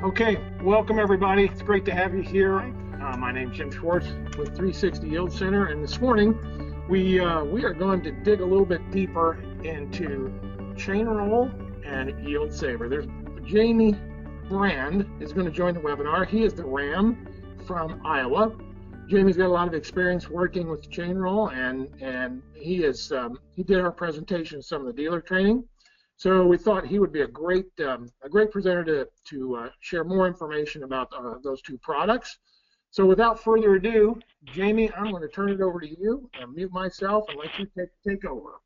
Okay, welcome everybody. It's great to have you here. My name's Jim Schwartz with 360 Yield Center, and this morning we are going to dig a little bit deeper into Chainroll and YIELDSAVER. There's Jamie Brand is going to join the webinar. He is the RAM from Iowa. Jamie's got a lot of experience working with Chainroll, and he did our presentation, some of the dealer training. So we thought he would be a great presenter to share more information about those two products. So without further ado, Jamie, I'm going to turn it over to you and mute myself and let you take over.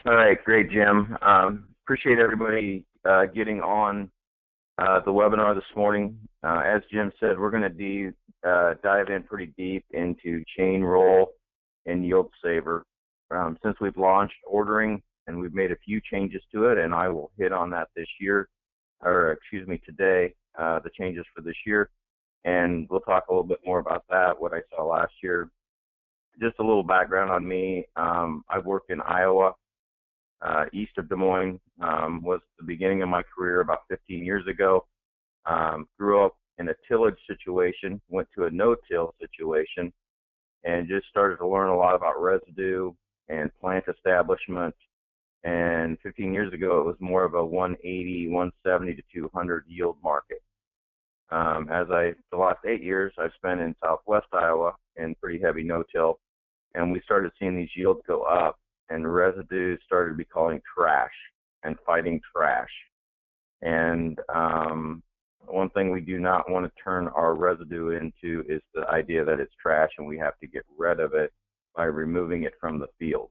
All right, great, Jim. Appreciate everybody getting on the webinar this morning. As Jim said, we're going to dive in pretty deep into Chainroll and YIELDSAVER. Since we've launched ordering, and we've made a few changes to it, and I will hit on that today, the changes for this year, and we'll talk a little bit more about that, what I saw last year. Just a little background on me. I've worked in Iowa, east of Des Moines, was the beginning of my career about 15 years ago. Grew up in a tillage situation, went to a no-till situation, and just started to learn a lot about residue and plant establishment. And 15 years ago, it was more of a 180, 170 to 200 yield market. The last 8 years, I've spent in southwest Iowa in pretty heavy no-till, and we started seeing these yields go up, and residue started to be calling trash and fighting trash. And one thing we do not want to turn our residue into is the idea that it's trash and we have to get rid of it by removing it from the field.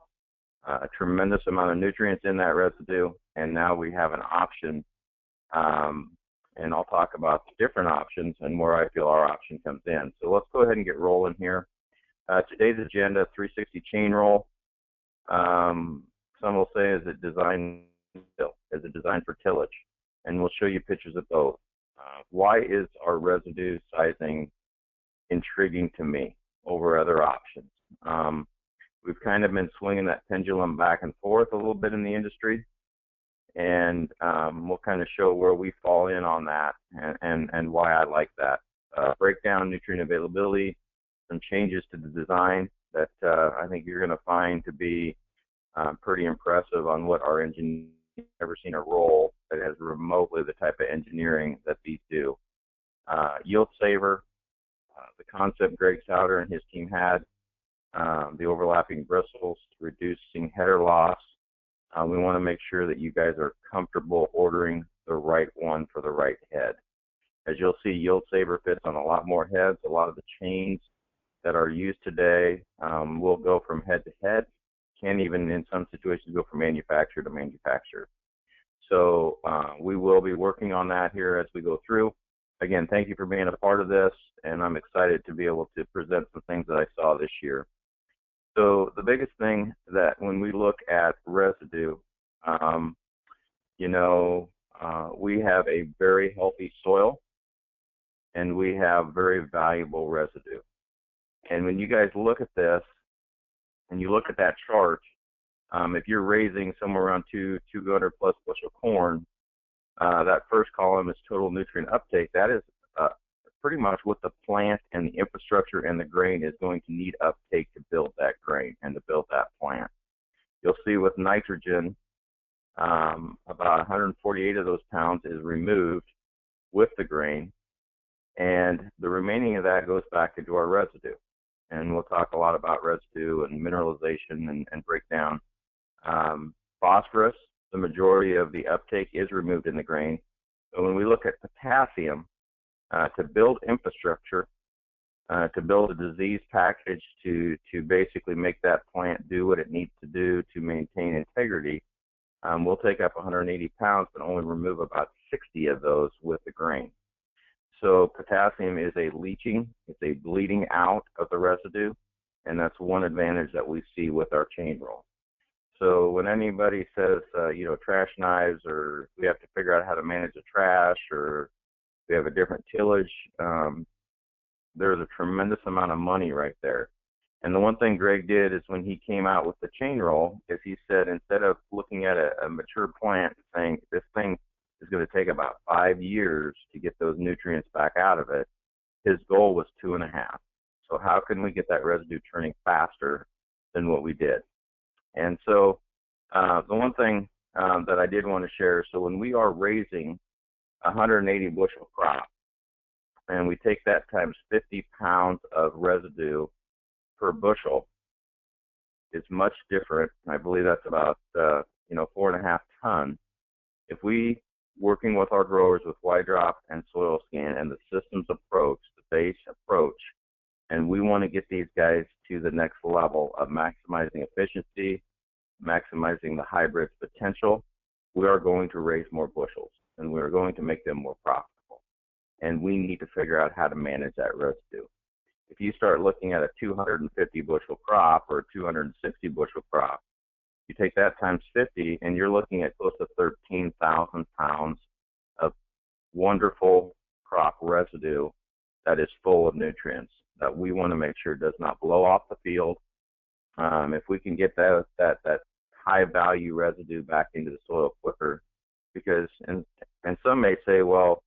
A tremendous amount of nutrients in that residue, and now we have an option, and I'll talk about the different options and where I feel our option comes in. So let's go ahead and get rolling here. Today's agenda, 360 Chainroll. Some will say, is it designed for tillage? And we'll show you pictures of both. Why is our residue sizing intriguing to me over other options? We've kind of been swinging that pendulum back and forth a little bit in the industry, and we'll kind of show where we fall in on that and why I like that. Break down nutrient availability, some changes to the design that I think you're going to find to be pretty impressive on what our engineers have never seen a roll that has remotely the type of engineering that these do. YIELDSAVER, the concept Greg Souter and his team had, the overlapping bristles, reducing header loss. We want to make sure that you guys are comfortable ordering the right one for the right head. As you'll see, YIELDSAVER fits on a lot more heads. A lot of the chains that are used today will go from head to head, can even in some situations go from manufacturer to manufacturer. So we will be working on that here as we go through. Again, thank you for being a part of this, and I'm excited to be able to present some things that I saw this year. So the biggest thing that when we look at residue, we have a very healthy soil, and we have very valuable residue. And when you guys look at this, and you look at that chart, if you're raising somewhere around 200 plus bushel corn, that first column is total nutrient uptake. That is pretty much what the plant and the infrastructure and the grain is going to need uptake to build that grain and to build that plant. You'll see with nitrogen, about 148 of those pounds is removed with the grain, and the remaining of that goes back into our residue. And we'll talk a lot about residue and mineralization and breakdown. Phosphorus, the majority of the uptake is removed in the grain. So when we look at potassium, to build infrastructure, to build a disease package, to basically make that plant do what it needs to do to maintain integrity, we'll take up 180 pounds but only remove about 60 of those with the grain. So potassium is a leaching, it's a bleeding out of the residue, and that's one advantage that we see with our Chainroll. So when anybody says, trash knives, or we have to figure out how to manage the trash, or we have a different tillage, there's a tremendous amount of money right there. And the one thing Greg did is when he came out with the Chainroll, is he said, instead of looking at a mature plant and saying this thing is going to take about 5 5 years to get those nutrients back out of it. His goal was 2.5. So how can we get that residue turning faster than what we did? And so the one thing that I did want to share, so when we are raising 180 bushel crop, and we take that times 50 pounds of residue per bushel, it's much different. I believe that's about 4.5 tons. If we, working with our growers with Y-Drop and soil scan and the systems approach, the base approach, and we want to get these guys to the next level of maximizing efficiency, maximizing the hybrid's potential, we are going to raise more bushels, and we are going to make them more profitable. And we need to figure out how to manage that residue. If you start looking at a 250 bushel crop or a 260 bushel crop, you take that times 50, and you're looking at close to 13,000 pounds of wonderful crop residue that is full of nutrients that we want to make sure does not blow off the field. If we can get that high value residue back into the soil quicker, because and some may say, well,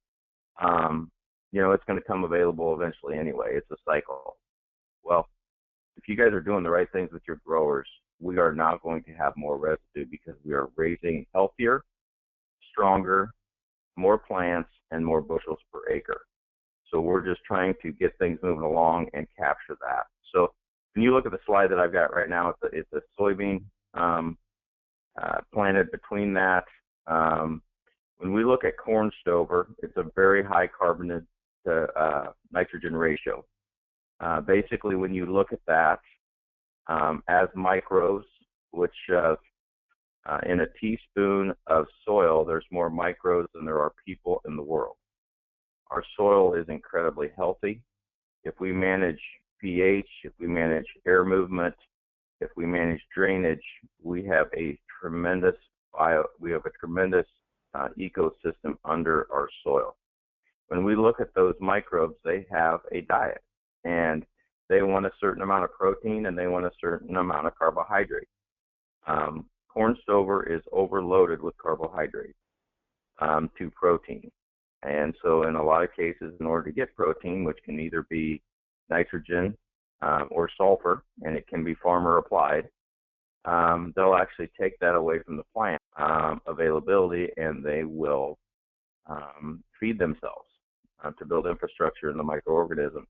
it's going to come available eventually anyway. It's a cycle. Well, if you guys are doing the right things with your growers, we are now going to have more residue because we are raising healthier, stronger, more plants, and more bushels per acre. So we're just trying to get things moving along and capture that. So when you look at the slide that I've got right now, it's a soybean planted between that. When we look at corn stover, it's a very high carbon to nitrogen ratio. Basically, when you look at that as microbes, which in a teaspoon of soil, there's more microbes than there are people in the world. Our soil is incredibly healthy. If we manage pH, if we manage air movement, if we manage drainage, we have a tremendous ecosystem under our soil. When we look at those microbes, they have a diet, and they want a certain amount of protein and they want a certain amount of carbohydrate. Corn stover is overloaded with carbohydrate to protein. And so in a lot of cases, in order to get protein, which can either be nitrogen or sulfur, and it can be farmer applied, they'll actually take that away from the plant availability, and they will feed themselves to build infrastructure in the microorganism.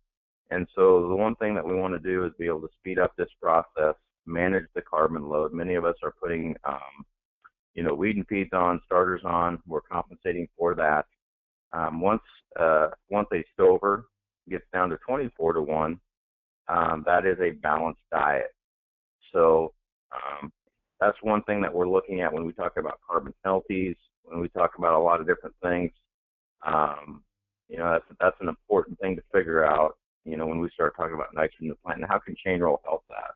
And so the one thing that we want to do is be able to speed up this process, manage the carbon load. Many of us are putting, weed and feeds on, starters on. We're compensating for that. Once a stover gets down to 24-1, that is a balanced diet. So that's one thing that we're looking at when we talk about carbon penalties, when we talk about a lot of different things. That's an important thing to figure out, when we start talking about nitrogen in the plant, and how can Chainroll help that?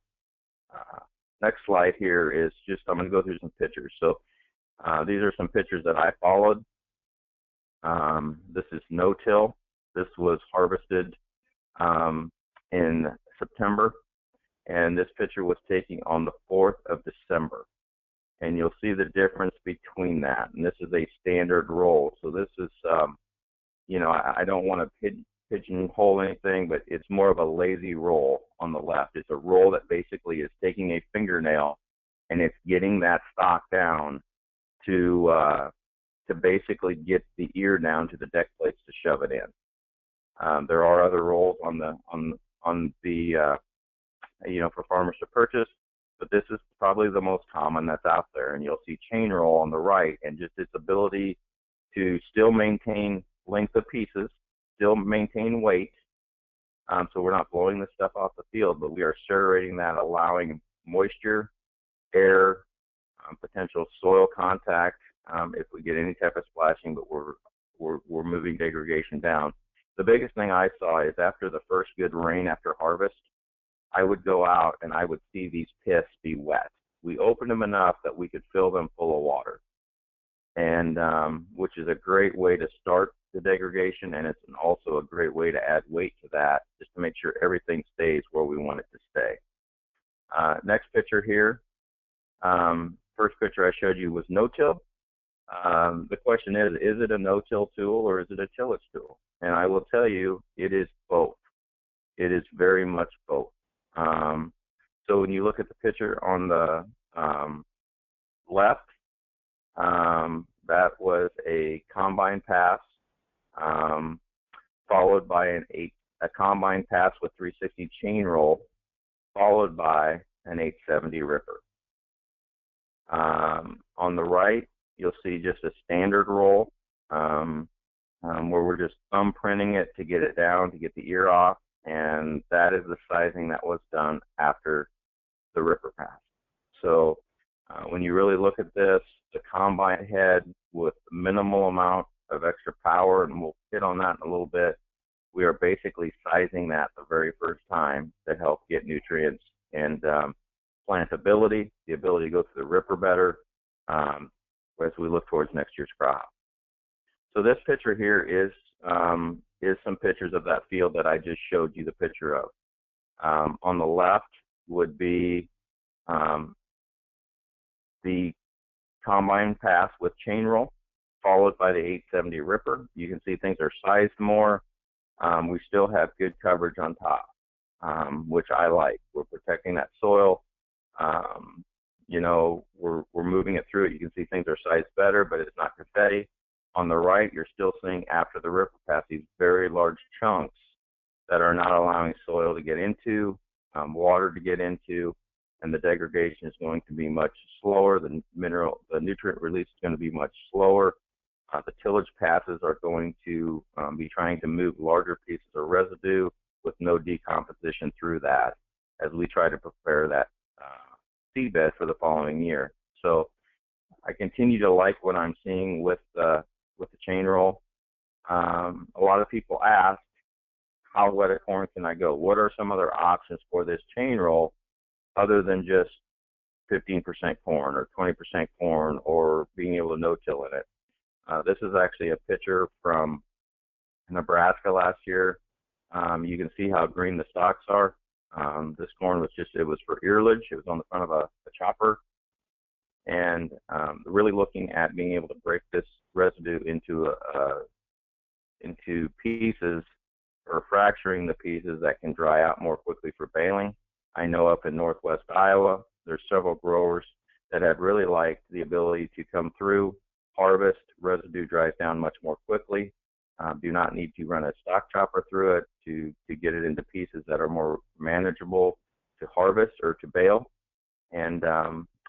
Next slide here is just, I'm going to go through some pictures. So these are some pictures that I followed. This is Notill. This was harvested in September, and this picture was taken on the 4th of December. And you'll see the difference between that. And this is a standard roll. So this is, I don't want to pigeonhole anything, but it's more of a lazy roll on the left. It's a roll that basically is taking a fingernail and it's getting that stalk down to basically get the ear down to the deck plates to shove it in. There are other rolls on the for farmers to purchase, but this is probably the most common that's out there. And you'll see Chainroll on the right, and just its ability to still maintain length of pieces, still maintain weight, so we're not blowing this stuff off the field, but we are serrating that, allowing moisture, air, potential soil contact if we get any type of splashing, but we're moving degradation down. The biggest thing I saw is after the first good rain after harvest, I would go out and I would see these pits be wet. We opened them enough that we could fill them full of water, and which is a great way to start the degradation, and it's also a great way to add weight to that, just to make sure everything stays where we want it to stay. Next picture here. First picture I showed you was no-till. The question is it a no-till tool or is it a tillage tool? And I will tell you, it is both. It is very much both. So when you look at the picture on the left, that was a combine pass, followed by a combine pass with 360 chain roll, followed by an 870 ripper. On the right, you'll see just a standard roll, where we're just thumbprinting it to get it down, to get the ear off, and that is the sizing that was done after the ripper pass. So when you really look at this, the combine head with minimal amount of extra power, and we'll hit on that in a little bit, we are basically sizing that the very first time to help get nutrients and plantability, the ability to go through the ripper better as we look towards next year's crop. So this picture here is some pictures of that field that I just showed you the picture of. On the left would be the combine pass with chain roll, followed by the 870 ripper. You can see things are sized more. We still have good coverage on top, which I like. We're protecting that soil. You know, we're moving it through it. You can see things are sized better, but it's not confetti. On the right, you're still seeing after the ripper pass these very large chunks that are not allowing soil to get into, water to get into, and the degradation is going to be much slower. The nutrient release is going to be much slower. The tillage passes are going to be trying to move larger pieces of residue with no decomposition through that as we try to prepare that seedbed for the following year. So I continue to like what I'm seeing with the chain roll. A lot of people ask, how wet a corn can I go? What are some other options for this chain roll other than just 15% corn or 20% corn or being able to no-till in it? This is actually a picture from Nebraska last year. You can see how green the stalks are. This corn was it was for earlage. It was on the front of a chopper. And really looking at being able to break this residue into pieces or fracturing the pieces that can dry out more quickly for baling. I know up in northwest Iowa, there's several growers that have really liked the ability to come through, harvest, residue dries down much more quickly. Do not need to run a stock chopper through it to get it into pieces that are more manageable to harvest or to bale. And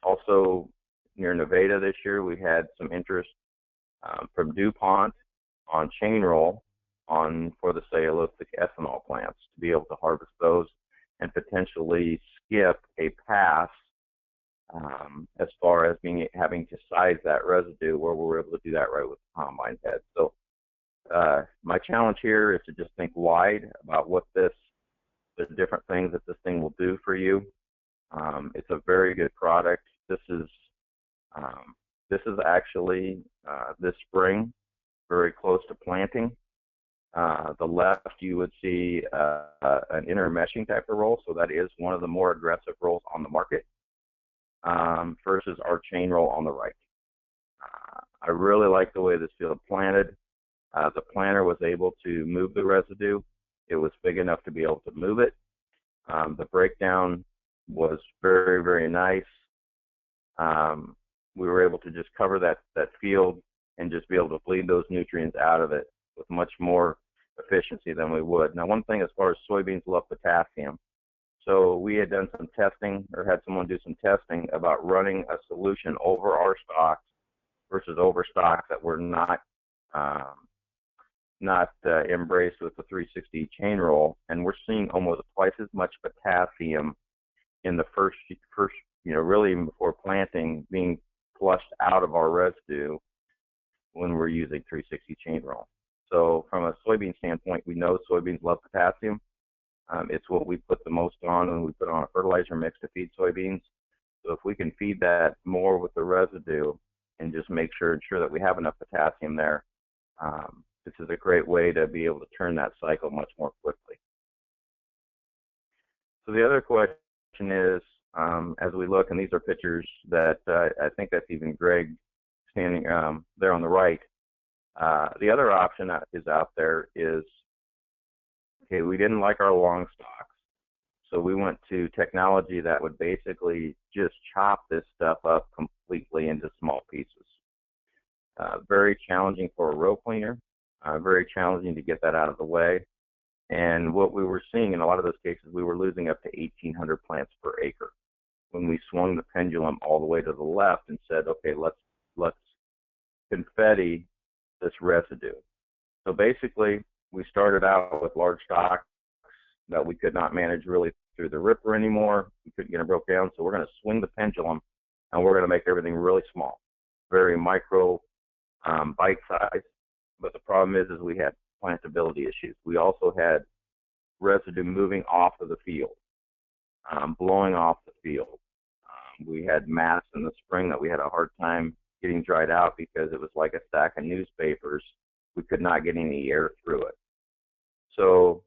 also near Nevada this year, we had some interest from DuPont on Chainroll for the cellulosic ethanol plants to be able to harvest those and potentially skip a pass as far as having to size that residue, where we're able to do that right with the combine head. So my challenge here is to just think wide about what the different things that this thing will do for you. It's a very good product. This is actually this spring, very close to planting. The left, you would see an intermeshing type of roll, so that is one of the more aggressive rolls on the market, versus our chain roll on the right. I really like the way this field planted. The planter was able to move the residue. It was big enough to be able to move it. The breakdown was very, very nice. We were able to just cover that field and just be able to bleed those nutrients out of it with much more efficiency than we would. Now, one thing as far as soybeans love potassium. So we had done some testing, or had someone do some testing about running a solution over our stocks versus over stocks that were not embraced with the 360 chain roll, and we're seeing almost twice as much potassium in the first, really even before planting, being flushed out of our residue when we're using 360 chain roll. So from a soybean standpoint, we know soybeans love potassium. It's what we put the most on when we put on a fertilizer mix to feed soybeans. So if we can feed that more with the residue and just ensure that we have enough potassium there, this is a great way to be able to turn that cycle much more quickly. So the other question is, as we look, and these are pictures that I think that's even Greg standing right. The other option that is out there is, okay, we didn't like our long stalks, so we went to technology that would basically just chop this stuff up completely into small pieces. Very challenging for a row cleaner, very challenging to get that out of the way. And what we were seeing in a lot of those cases, we were losing up to 1,800 plants per acre when we swung the pendulum all the way to the left and said, okay, let's confetti this residue. So basically, we started out with large stocks that we could not manage really through the ripper anymore. We couldn't get them broke down, so we're going to swing the pendulum, and we're going to make everything really small, very micro, bite size. But the problem is we had plantability issues. We also had residue moving off of the field, blowing off the field. We had mats in the spring that we had a hard time getting dried out because it was like a stack of newspapers. We could not get any air through it. So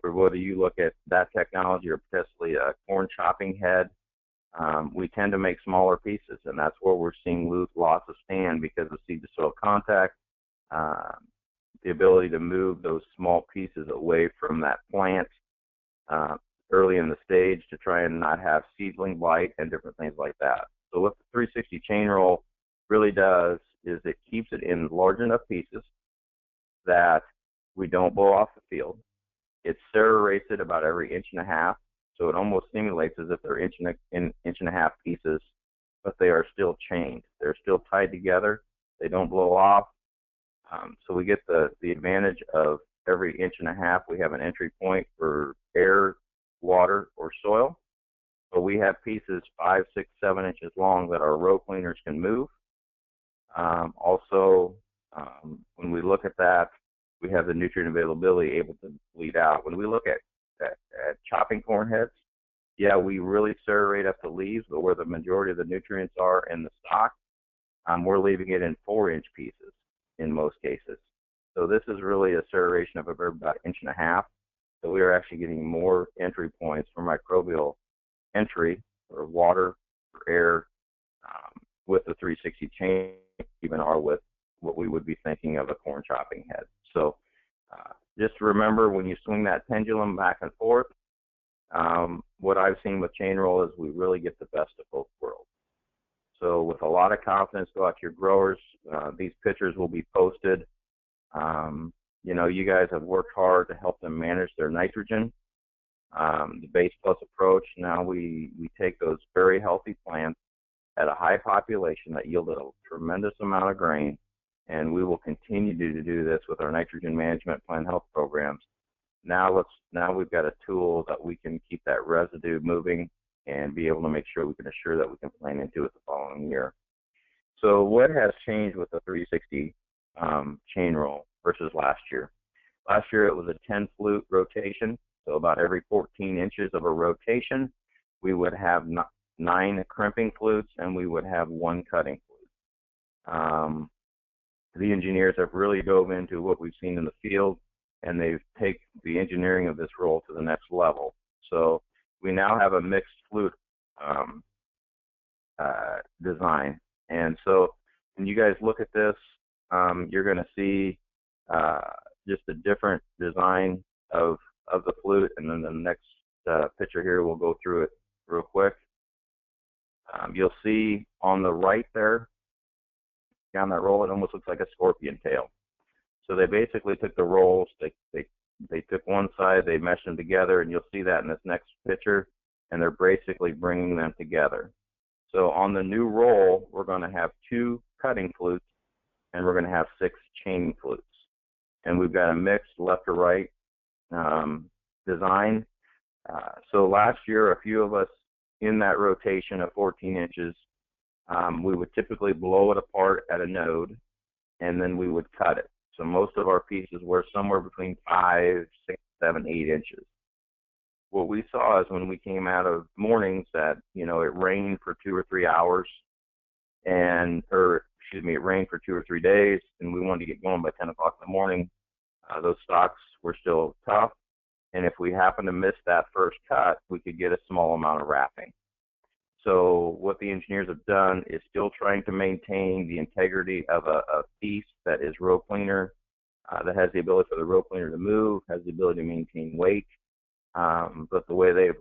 whether you look at that technology or potentially a corn chopping head, we tend to make smaller pieces, and that's where we're seeing loss of stand because of seed-to-soil contact, the ability to move those small pieces away from that plant early in the stage to try and not have seedling blight and different things like that. So what the 360 chain roll really does is it keeps it in large enough pieces that we don't blow off the field. It serrates it about every 1.5 inches, so it almost simulates as if they're 1.5 inch pieces, but they are still chained. They're still tied together. They don't blow off. So we get the advantage of every 1.5 inches, we have an entry point for air, water, or soil. But we have pieces 5, 6, 7 inches long that our row cleaners can move. Also, when we look at that, we have the nutrient availability able to bleed out. When we look at chopping corn heads, yeah, we really serrate up the leaves, but where the majority of the nutrients are in the stalk, we're leaving it in 4-inch pieces in most cases. So this is really a serration of about 1.5 inches. So we are actually getting more entry points for microbial entry for water, for air, with the 360 chain, even or with what we would be thinking of a corn chopping head. So just remember when you swing that pendulum back and forth, what I've seen with Chainroll is we really get the best of both worlds. So with a lot of confidence, go out to your growers. These pictures will be posted. You know, you guys have worked hard to help them manage their nitrogen. The base plus approach, now we take those very healthy plants at a high population that yielded a tremendous amount of grain, and we will continue to do this with our nitrogen management plant health programs. Now we've got a tool that we can keep that residue moving and be able to make sure we can assure that we can plant into it the following year. So what has changed with the 360 chain roll versus last year? Last year it was a 10 flute rotation, so about every 14 inches of a rotation, we would have 9 crimping flutes and we would have 1 cutting flute. The engineers have really dove into what we've seen in the field, and they've taken the engineering of this roll to the next level. So we now have a mixed flute design. And so when you guys look at this, you're going to see just a different design of the flute. And then the next picture here, we'll go through it real quick. You'll see on the right there, down that roll, it almost looks like a scorpion tail. So they basically took the rolls, they took one side, they meshed them together, and you'll see that in this next picture, and they're basically bringing them together. So on the new roll, we're going to have 2 cutting flutes, and we're going to have 6 chaining flutes. And we've got a mixed left to right design. So last year, a few of us in that rotation of 14 inches, we would typically blow it apart at a node, and then we would cut it. So most of our pieces were somewhere between 5, 6, 7, 8 inches. What we saw is when we came out of mornings that, you know, it rained for 2 or 3 hours, it rained for 2 or 3 days, and we wanted to get going by 10 o'clock in the morning. Those stalks were still tough, and if we happened to miss that first cut, we could get a small amount of wrapping. So what the engineers have done is still trying to maintain the integrity of a piece that is row cleaner, that has the ability for the row cleaner to move, has the ability to maintain weight. But the way they've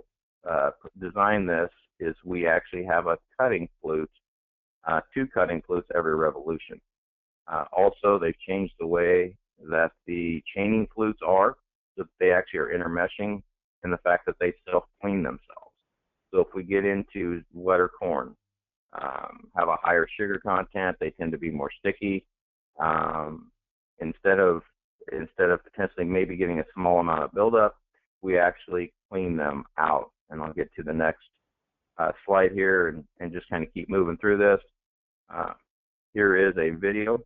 designed this is we actually have a cutting flute, 2 cutting flutes every revolution. Also, they've changed the way that the chaining flutes are, so that they actually are intermeshing, and the fact that they self-clean themselves. So if we get into wetter corn, have a higher sugar content, they tend to be more sticky. Instead of potentially maybe getting a small amount of buildup, we actually clean them out. And I'll get to the next slide here and just kind of keep moving through this. Here is a video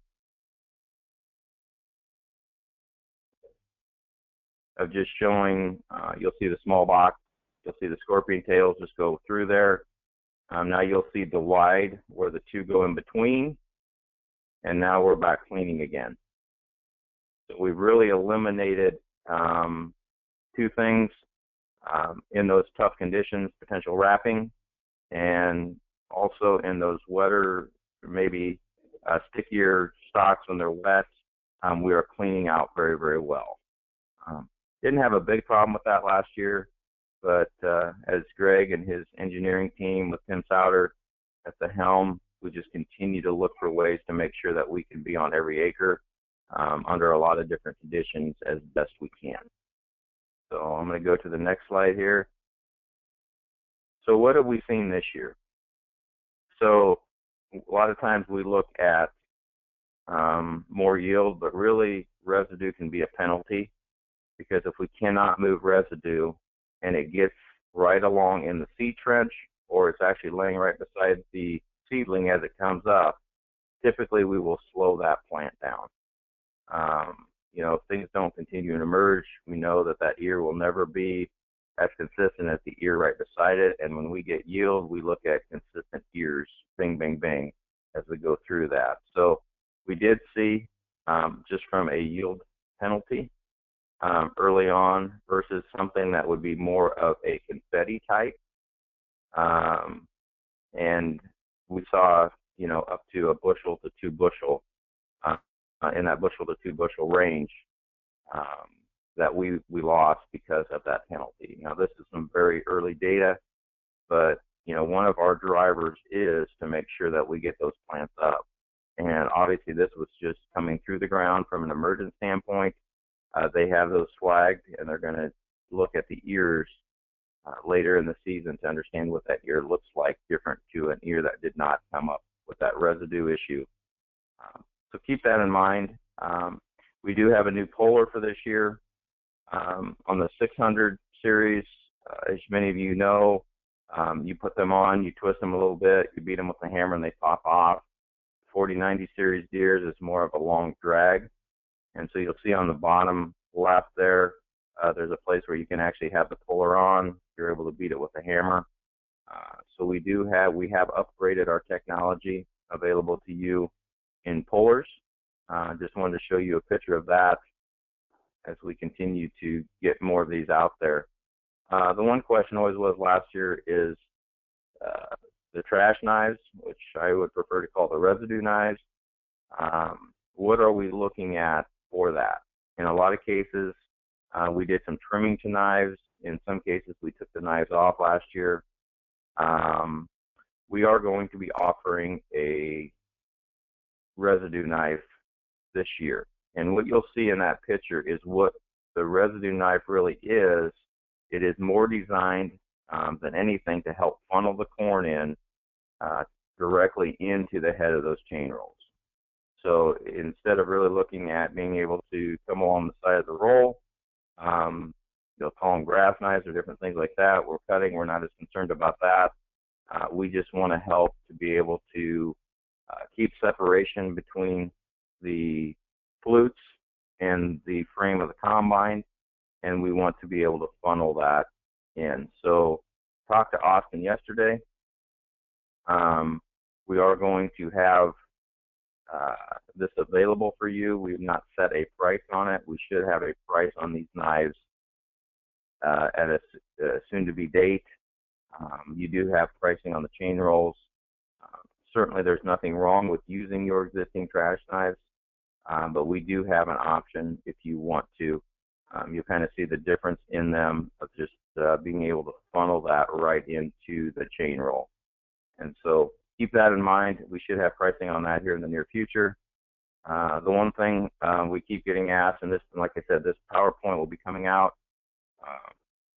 of just showing, you'll see the small box, you'll see the scorpion tails just go through there. Now you'll see the wide where the 2 go in between, and now we're back cleaning again. So we've really eliminated 2 things in those tough conditions, potential wrapping, and also in those wetter, maybe stickier stalks when they're wet, we are cleaning out very, very well. Didn't have a big problem with that last year, but as Greg and his engineering team with Tim Souter at the helm, we just continue to look for ways to make sure that we can be on every acre under a lot of different conditions as best we can. So I'm going to go to the next slide here. So what have we seen this year? So a lot of times we look at more yield, but really residue can be a penalty, because if we cannot move residue and it gets right along in the seed trench, or it's actually laying right beside the seedling as it comes up, typically we will slow that plant down. You know, if things don't continue to emerge, we know that that ear will never be as consistent as the ear right beside it. And when we get yield, we look at consistent ears, bing, bing, bing, as we go through that. So we did see, just from a yield penalty early on versus something that would be more of a confetti type. And we saw, you know, up to a bushel to 2 bushel in that bushel to 2 bushel range that we lost because of that penalty. Now, this is some very early data, but, you know, one of our drivers is to make sure that we get those plants up. And obviously this was just coming through the ground from an emergent standpoint. They have those flagged, and they're going to look at the ears later in the season to understand what that ear looks like, different to an ear that did not come up with that residue issue. So keep that in mind. We do have a new polar for this year. On the 600 series, as many of you know, you put them on, you twist them a little bit, you beat them with a hammer, and they pop off. 4090 series deers is more of a long drag. And so you'll see on the bottom left there, there's a place where you can actually have the puller on. You're able to beat it with a hammer. So we have upgraded our technology available to you in pullers. Just wanted to show you a picture of that as we continue to get more of these out there. The one question always was last year is the trash knives, which I would prefer to call the residue knives. What are we looking at for that? In a lot of cases, we did some trimming to knives. In some cases, we took the knives off last year. We are going to be offering a residue knife this year. And what you'll see in that picture is what the residue knife really is. It is more designed than anything to help funnel the corn in directly into the head of those chain rolls. So instead of really looking at being able to come along the side of the roll, you'll call them grass knives or different things like that. We're cutting, we're not as concerned about that. We just want to help to be able to keep separation between the flutes and the frame of the combine, and we want to be able to funnel that in. So talked to Austin yesterday. We are going to have this available for you. We've not set a price on it. We should have a price on these knives at a soon-to-be date. You do have pricing on the chain rolls. Certainly there's nothing wrong with using your existing trash knives, but we do have an option if you want to. You kind of see the difference in them of just being able to funnel that right into the chain roll. And so keep that in mind. We should have pricing on that here in the near future. The one thing we keep getting asked, and this, like I said, this PowerPoint will be coming out.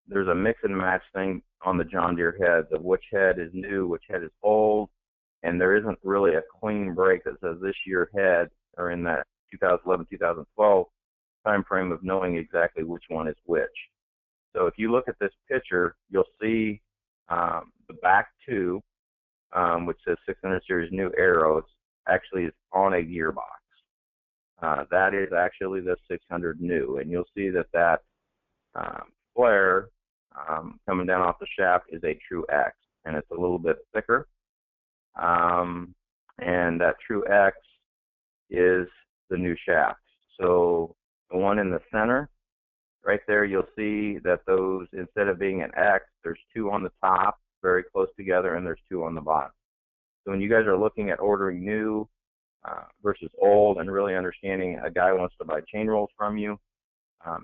There's a mix and match thing on the John Deere heads of which head is new, which head is old, and there isn't really a clean break that says this year head or in that 2011, 2012 time frame of knowing exactly which one is which. So if you look at this picture, you'll see the back two, which says 600 series new arrows, actually is on a gearbox. That is actually the 600 new, and you'll see that that flare coming down off the shaft is a true X, and it's a little bit thicker. And that true X is the new shaft. So the one in the center, right there, you'll see that those, instead of being an X, there's two on the top, very close together, and there's two on the bottom. So when you guys are looking at ordering new versus old and really understanding a guy wants to buy chain rolls from you,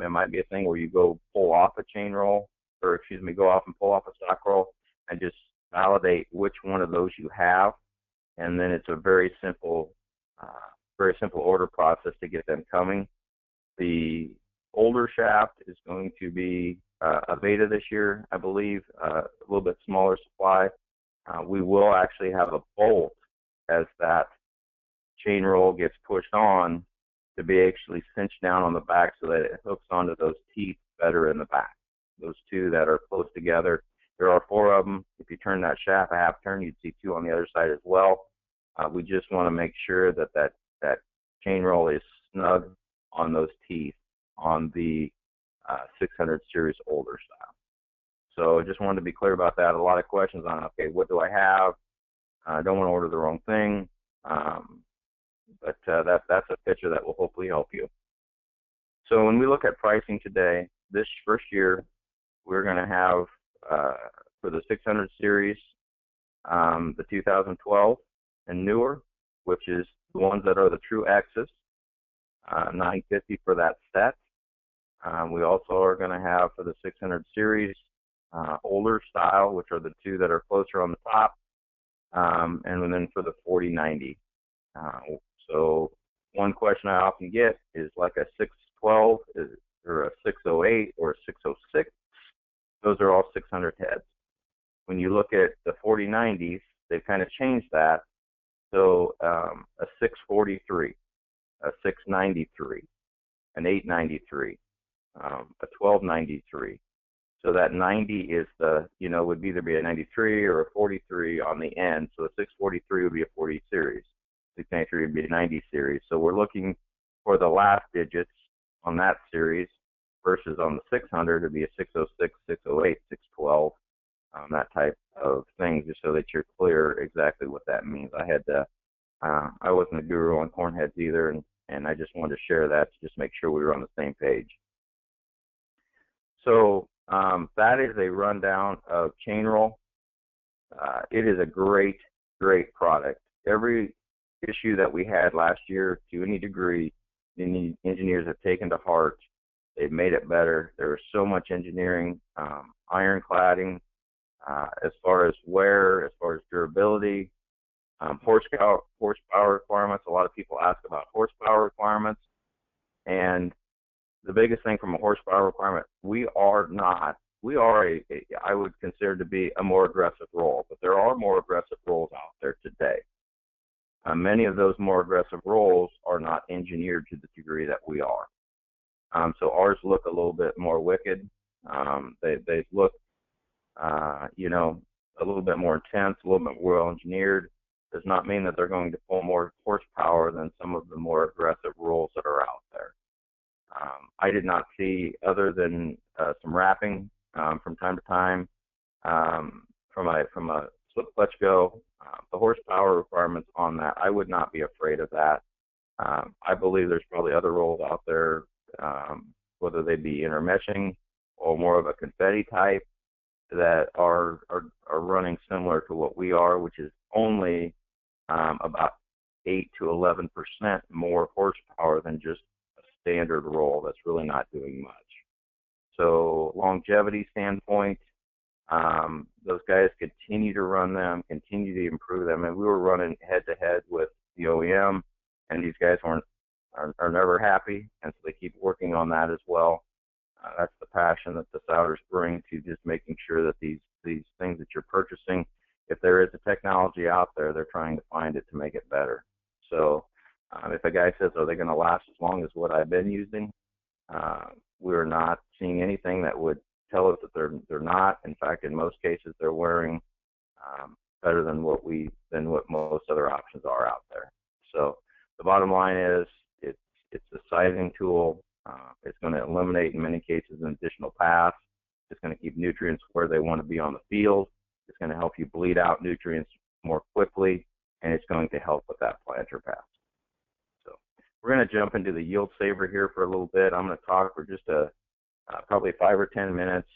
it might be a thing where you go pull off a chain roll, or excuse me, go off and pull off a stock roll and just validate which one of those you have. And then it's a very simple order process to get them coming. The older shaft is going to be a beta this year, I believe, a little bit smaller supply. We will actually have a bolt as that chain roll gets pushed on to be actually cinched down on the back so that it hooks onto those teeth better in the back. Those two that are close together. There are four of them. If you turn that shaft a half turn, you'd see two on the other side as well. We just want to make sure that that chain roll is snug on those teeth on the 600 series older style. So just wanted to be clear about that. A lot of questions on, okay, what do I have? I don't want to order the wrong thing. But that's a picture that will hopefully help you. So when we look at pricing today, this first year, we're going to have for the 600 series, the 2012 and newer, which is the ones that are the true X's, $950 for that set. We also are going to have for the 600 series older style, which are the two that are closer on the top, and then for the 4090. So one question I often get is like a 612 or a 608 or a 606. Those are all 600 heads. When you look at the 4090s, they've kind of changed that. So a 643, a 693, an 893, a 1293. So that 90 is the, would either be a 93 or a 43 on the end. So a 643 would be a 40 series. 693 would be a 90 series. So we're looking for the last digits on that series versus on the 600 would be a 606, 608, 612, that type of thing, just so that you're clear exactly what that means. I wasn't a guru on corn heads either, and I just wanted to share that to just make sure we were on the same page. So that is a rundown of Chainroll. It is a great, great product. Every issue that we had last year, to any degree, the engineers have taken to heart. They've made it better. There was so much engineering, ironcladding, as far as wear, as far as durability, horsepower requirements. A lot of people ask about horsepower requirements, and the biggest thing from a horsepower requirement, we are I would consider to be a more aggressive roll, but there are more aggressive rolls out there today. Many of those more aggressive rolls are not engineered to the degree that we are. So ours look a little bit more wicked. They look, a little bit more intense, a little bit well engineered. Does not mean that they're going to pull more horsepower than some of the more aggressive rolls that are out there. I did not see, other than some wrapping from time to time, from a slip clutch go, the horsepower requirements on that, I would not be afraid of that. I believe there's probably other rolls out there, whether they be intermeshing or more of a confetti type, that are running similar to what we are, which is only about 8 to 11% more horsepower than just a standard roll. That's really not doing much. So longevity standpoint, those guys continue to run them, continue to improve them, and we were running head to head with the OEM, and these guys are never happy, and so they keep working on that as well. That's the passion that the Souders bring to just making sure that these things that you're purchasing, if there is a technology out there, they're trying to find it to make it better. So if a guy says, are they going to last as long as what I've been using, we're not seeing anything that would tell us that they're not. In fact, in most cases, they're wearing better than what most other options are out there. So the bottom line is it's a sizing tool. It's going to eliminate, in many cases, an additional pass. It's going to keep nutrients where they want to be on the field. It's going to help you bleed out nutrients more quickly, and it's going to help with that planter pass. So we're going to jump into the YIELDSAVER here for a little bit. I'm going to talk for just probably 5 or 10 minutes.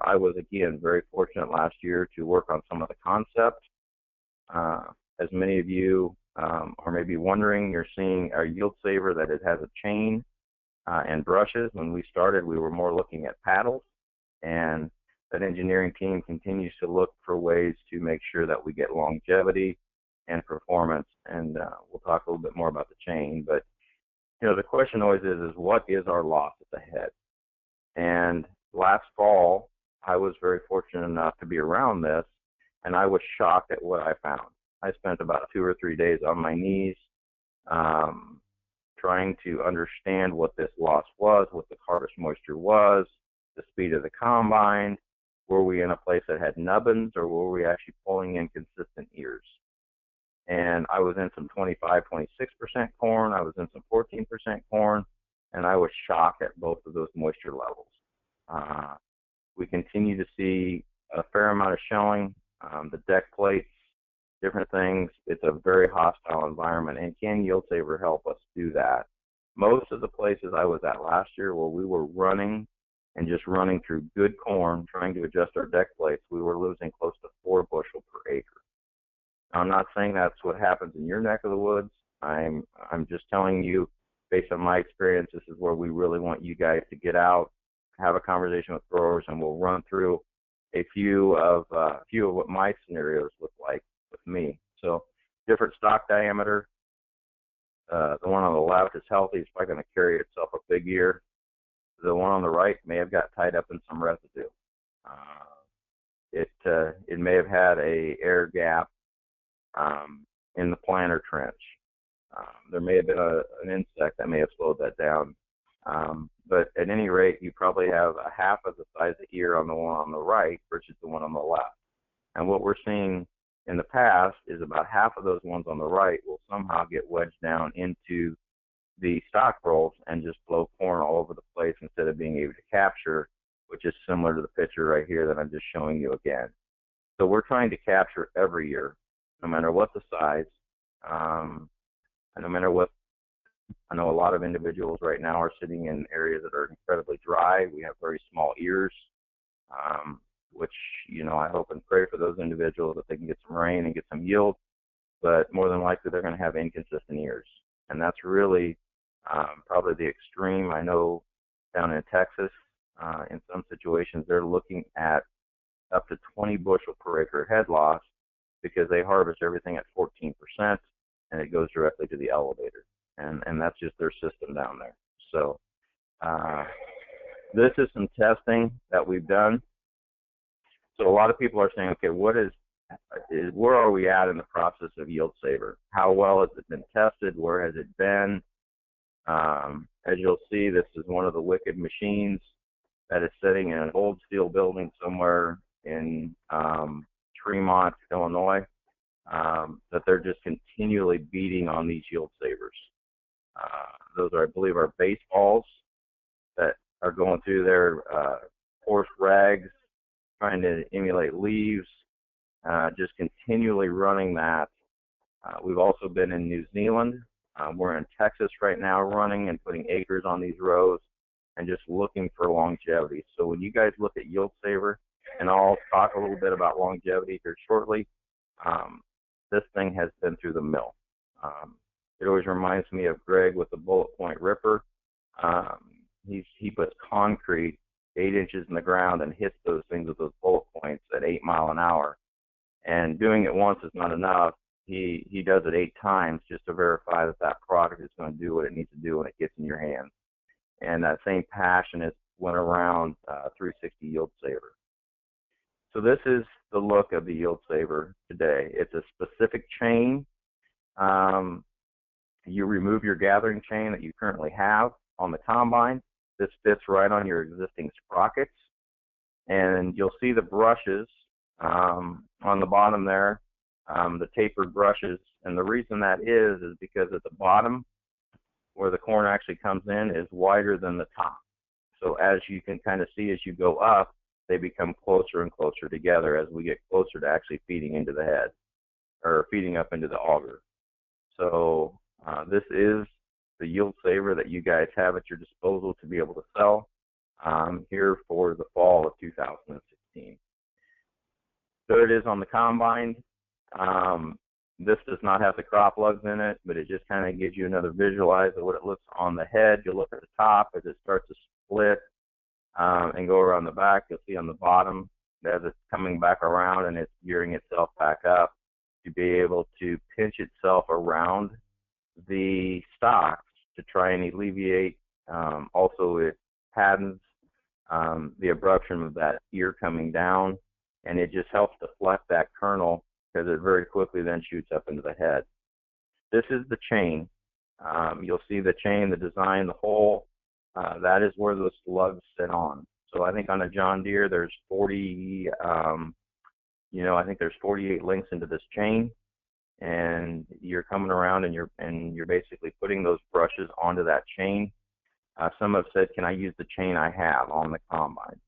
I was, again, very fortunate last year to work on some of the concepts. As many of you are maybe wondering, you're seeing our YIELDSAVER that it has a chain and brushes. When we started, we were more looking at paddles, and that engineering team continues to look for ways to make sure that we get longevity and performance, and we'll talk a little bit more about the chain. But the question always is what is our loss at the head? And last fall, I was very fortunate enough to be around this, and I was shocked at what I found. I spent about 2 or 3 days on my knees trying to understand what this loss was, what the harvest moisture was, the speed of the combine. Were we in a place that had nubbins, or were we actually pulling in consistent ears? And I was in some 25, 26% corn. I was in some 14% corn, and I was shocked at both of those moisture levels. We continue to see a fair amount of shelling, the deck plates, different things. It's a very hostile environment, and can YIELDSAVER help us do that? Most of the places I was at last year where we were running and just running through good corn, trying to adjust our deck plates, we were losing close to 4 bushel per acre. Now, I'm not saying that's what happens in your neck of the woods. I'm just telling you, based on my experience, this is where we really want you guys to get out, have a conversation with growers, and we'll run through a few of what my scenarios look like with me. So, different stock diameter. The one on the left is healthy. It's probably going to carry itself a big ear. The one on the right may have got tied up in some residue. It may have had a air gap in the planter trench. There may have been an insect that may have slowed that down. But at any rate, you probably have a half of the size of the ear on the one on the right versus the one on the left. And what we're seeing in the past is about half of those ones on the right will somehow get wedged down into the stock rolls and just blow corn all over the place instead of being able to capture, which is similar to the picture right here that I'm just showing you again. So we're trying to capture every year, no matter what the size, and no matter what. I know a lot of individuals right now are sitting in areas that are incredibly dry. We have very small ears, which, I hope and pray for those individuals that they can get some rain and get some yield, but more than likely they're going to have inconsistent ears. And that's really probably the extreme. I know down in Texas, in some situations, they're looking at up to 20 bushel per acre head loss because they harvest everything at 14% and it goes directly to the elevator. And that's just their system down there. So this is some testing that we've done. So a lot of people are saying, okay, where are we at in the process of YIELDSAVER? How well has it been tested? Where has it been? As you'll see, this is one of the wicked machines that is sitting in an old steel building somewhere in Tremont, Illinois, that they're just continually beating on these YIELDSAVERs. Those are, I believe, are baseballs that are going through their coarse rags, trying to emulate leaves, just continually running that. We've also been in New Zealand. We're in Texas right now running and putting acres on these rows and just looking for longevity. So when you guys look at YIELDSAVER, And I'll talk a little bit about longevity here shortly. This thing has been through the mill. It always reminds me of Greg with the bullet point ripper. He puts concrete 8 inches in the ground and hits those things with those bullet points at 8 miles an hour. And doing it once is not enough. He does it 8 times just to verify that that product is going to do what it needs to do when it gets in your hands. And that same passion is went around 360 YIELDSAVER. So this is the look of the YIELDSAVER today. It's a specific chain. You remove your gathering chain that you currently have on the combine. This fits right on your existing sprockets. And you'll see the brushes on the bottom there, the tapered brushes. And the reason that is because at the bottom, where the corn actually comes in, is wider than the top. So as you can kind of see as you go up, they become closer and closer together as we get closer to actually feeding into the head, or feeding up into the auger. So this is the YIELDSAVER that you guys have at your disposal to be able to sell here for the fall of 2016. So it is on the combine. This does not have the crop lugs in it, but it just kind of gives you another visualize of what it looks on the head. You'll look at the top as it starts to split and go around the back. You'll see on the bottom as it's coming back around and it's gearing itself back up to be able to pinch itself around the stocks to try and alleviate. Also, it paddens the abruption of that ear coming down, and it just helps deflect that kernel because it very quickly then shoots up into the head. This is the chain. You'll see the chain, the design, the hole. That is where those lugs sit on. So I think on a John Deere, there's 40, I think there's 48 links into this chain, and you're coming around and you're basically putting those brushes onto that chain. Some have said, can I use the chain I have on the combine?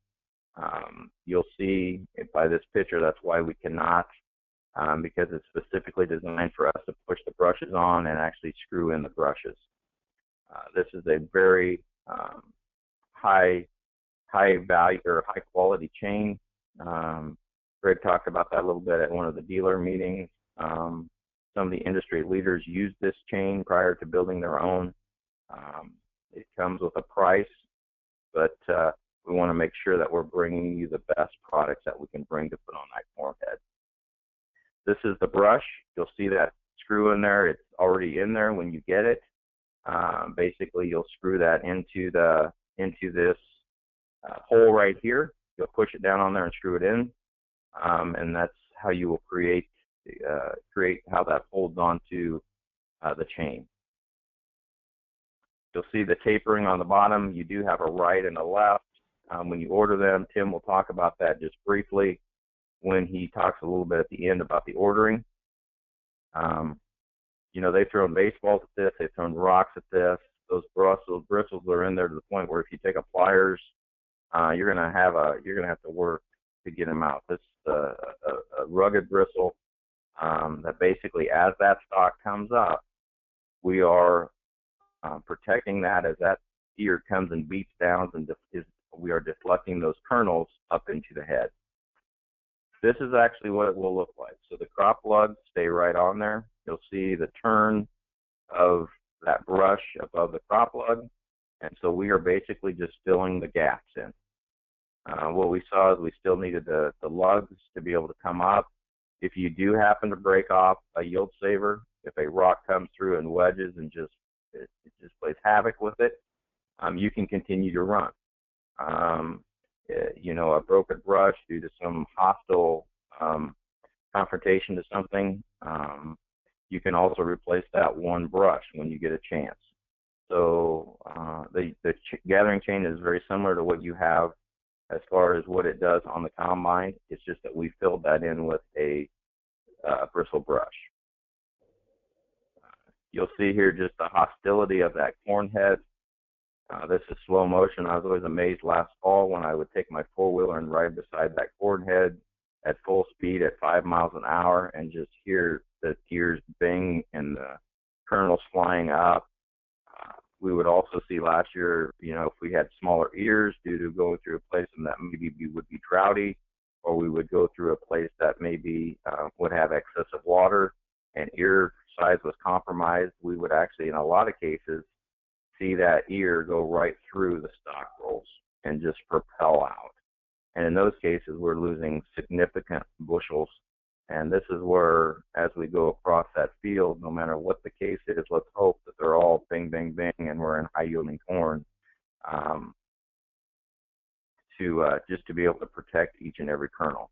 You'll see by this picture that's why we cannot, because it's specifically designed for us to push the brushes on and actually screw in the brushes. This is a very high value or high quality chain. Greg talked about that a little bit at one of the dealer meetings. Some of the industry leaders use this chain prior to building their own. It comes with a price, but we want to make sure that we're bringing you the best products that we can bring to put on that corn head. This is the brush. You'll see that screw in there. It's already in there when you get it. Basically, you'll screw that into this hole right here. You'll push it down on there and screw it in, and that's how you will create how that folds onto the chain. You'll see the tapering on the bottom. You do have a right and a left. When you order them, Tim will talk about that just briefly when he talks a little bit at the end about the ordering. They've thrown baseballs at this. They've thrown rocks at this. Those bristles are in there to the point where if you take a pliers, you're gonna have to work to get them out. This is a rugged bristle that basically, as that stalk comes up, we are protecting that as that ear comes and beats down, and we are deflecting those kernels up into the head. This is actually what it will look like. So the crop lugs stay right on there. You'll see the turn of that brush above the crop lug, and so we are basically just filling the gaps in. What we saw is we still needed the lugs to be able to come up. If you do happen to break off a YIELDSAVER, if a rock comes through and wedges and it just plays havoc with it, you can continue to run. A broken brush due to some hostile confrontation to something, you can also replace that one brush when you get a chance. So the gathering chain is very similar to what you have as far as what it does on the combine. It's just that we filled that in with a bristle brush. You'll see here just the hostility of that corn head. This is slow motion. I was always amazed last fall when I would take my four-wheeler and ride beside that corn head at full speed at 5 miles an hour and just hear the gears bing and the kernels flying up. We would also see last year, if we had smaller ears due to going through a place that maybe would be droughty, or we would go through a place that maybe would have excessive water and ear size was compromised, we would actually, in a lot of cases, see that ear go right through the stock rolls and just propel out. And in those cases, we're losing significant bushels. And this is where, as we go across that field, no matter what the case is, let's hope that they're all bing, bing, bing, and we're in high-yielding corn, just to be able to protect each and every kernel.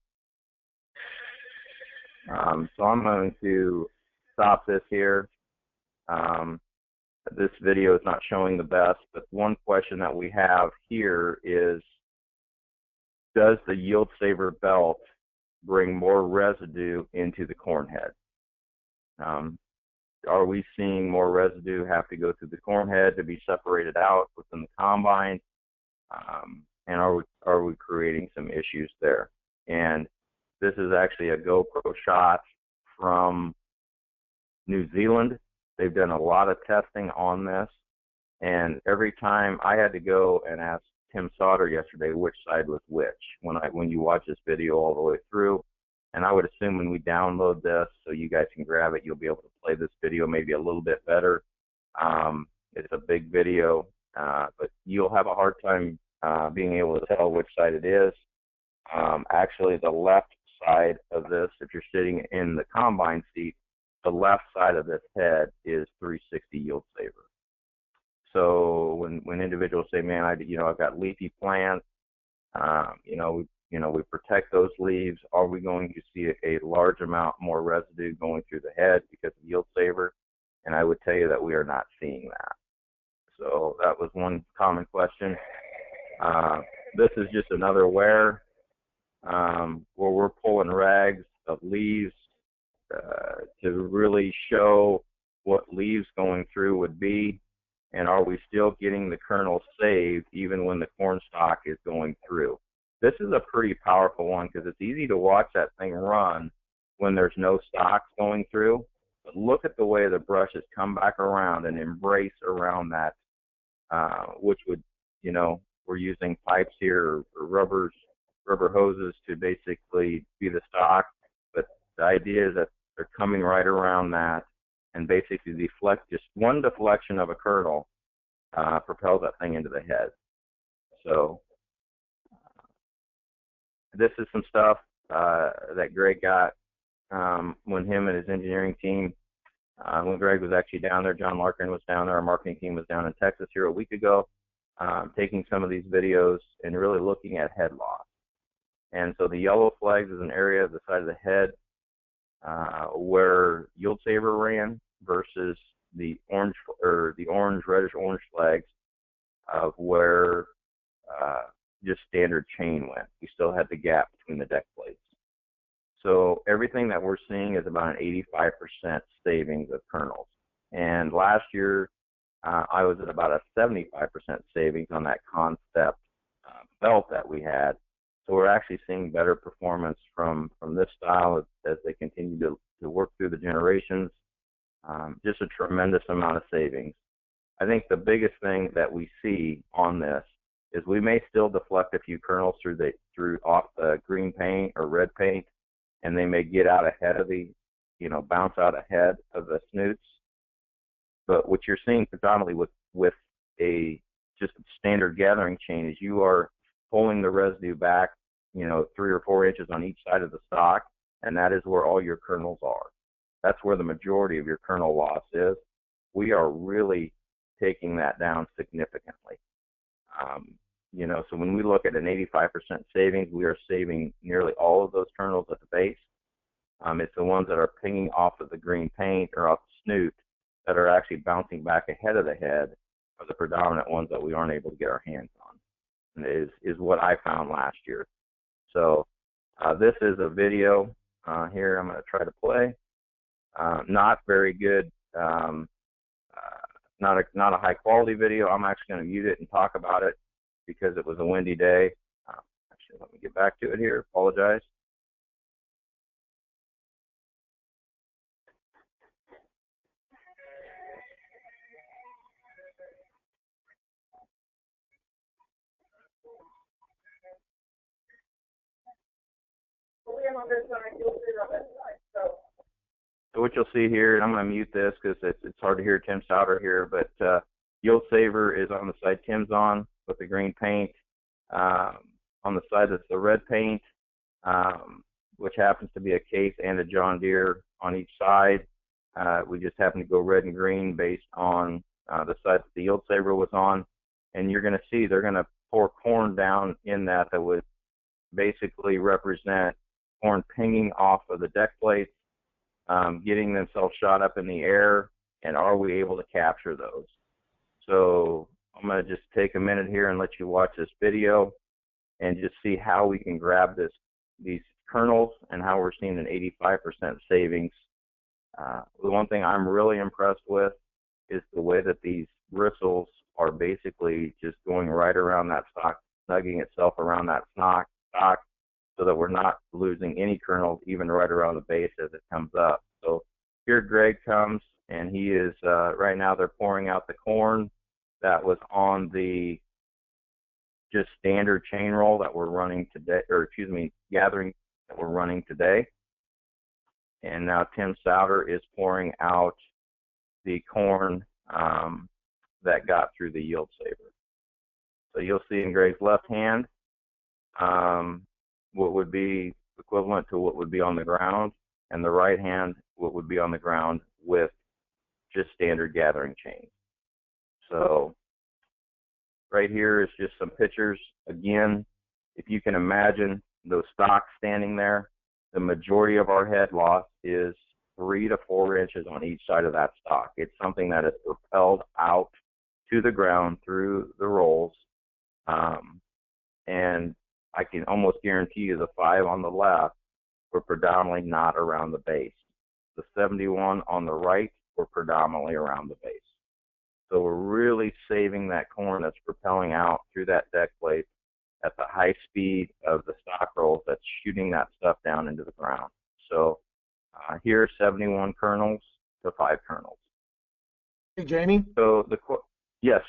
So I'm going to stop this here. This video is not showing the best, but one question that we have here is, does the YIELDSAVER belt bring more residue into the corn head? Are we seeing more residue have to go through the corn head to be separated out within the combine? And are we creating some issues there? And this is actually a GoPro shot from New Zealand. They've done a lot of testing on this, and every time I had to go and ask Tim Sauter yesterday which side was which when you watch this video all the way through. And I would assume when we download this so you guys can grab it, you'll be able to play this video maybe a little bit better. It's a big video, but you'll have a hard time being able to tell which side it is. Actually, the left side of this, if you're sitting in the combine seat, the left side of this head is 360 YIELDSAVER. So when individuals say, "Man, I've got leafy plants," we protect those leaves. Are we going to see a large amount more residue going through the head because of YIELDSAVER? And I would tell you that we are not seeing that. So that was one common question. This is just another where we're pulling rags of leaves to really show what leaves going through would be, and are we still getting the kernel saved even when the corn stalk is going through. This is a pretty powerful one because it's easy to watch that thing run when there's no stalks going through, but look at the way the brushes come back around and embrace around that, which would, we're using pipes here or rubber hoses to basically be the stalk, but the idea is that they're coming right around that and basically deflect. Just one deflection of a kernel propels that thing into the head. So this is some stuff that Greg got when him and his engineering team, when Greg was actually down there, John Larkin was down there, our marketing team was down in Texas here a week ago, taking some of these videos and really looking at head loss. And so the yellow flags is an area of the side of the head where YIELDSAVER ran versus the orange reddish orange flags of where just standard chain went. We still had the gap between the deck plates. So everything that we're seeing is about an 85% savings of kernels. And last year I was at about a 75% savings on that concept belt that we had. So we're actually seeing better performance from this style as they continue to work through the generations. Just a tremendous amount of savings. I think the biggest thing that we see on this is we may still deflect a few kernels off the green paint or red paint, and they may get out ahead of bounce out ahead of the snoots. But what you're seeing predominantly with just a standard gathering chain is you are pulling the residue back, 3 or 4 inches on each side of the stalk, and that is where all your kernels are. That's where the majority of your kernel loss is. We are really taking that down significantly. So when we look at an 85% savings, we are saving nearly all of those kernels at the base. It's the ones that are pinging off of the green paint or off the snoot that are actually bouncing back ahead of the head are the predominant ones that we aren't able to get our hands on. And is what I found last year. So this is a video here I'm going to try to play. Not very good, not a high quality video. I'm actually going to mute it and talk about it because it was a windy day. Actually, let me get back to it here. Apologize. So what you'll see here, and I'm going to mute this because it's hard to hear Tim Sauter here, but YIELDSAVER is on the side Tim's on with the green paint. On the side that's the red paint, which happens to be a Case and a John Deere on each side. We just happen to go red and green based on the side that the YIELDSAVER was on. And you're going to see they're going to pour corn down in that would basically represent corn pinging off of the deck plates, getting themselves shot up in the air, and are we able to capture those? So I'm going to just take a minute here and let you watch this video and just see how we can grab these kernels and how we're seeing an 85% savings. The one thing I'm really impressed with is the way that these bristles are basically just going right around that stock, snugging itself around that stock, so that we're not losing any kernels even right around the base as it comes up. So here Greg comes, and he is right now they're pouring out the corn that was on the just standard chain roll that we're running today, or excuse me, gathering that we're running today. And now Tim Sauter is pouring out the corn that got through the YIELDSAVER. So you'll see in Greg's left hand what would be equivalent to what would be on the ground, and the right hand what would be on the ground with just standard gathering chain. So right here is just some pictures. Again, if you can imagine those stocks standing there, the majority of our head loss is 3 to 4 inches on each side of that stock. It's something that is propelled out to the ground through the rolls. And I can almost guarantee you the 5 on the left were predominantly not around the base. The 71 on the right were predominantly around the base. So we're really saving that corn that's propelling out through that deck plate at the high speed of the stock rolls that's shooting that stuff down into the ground. So here are 71 kernels to 5 kernels. Hey, Jamie. So yes.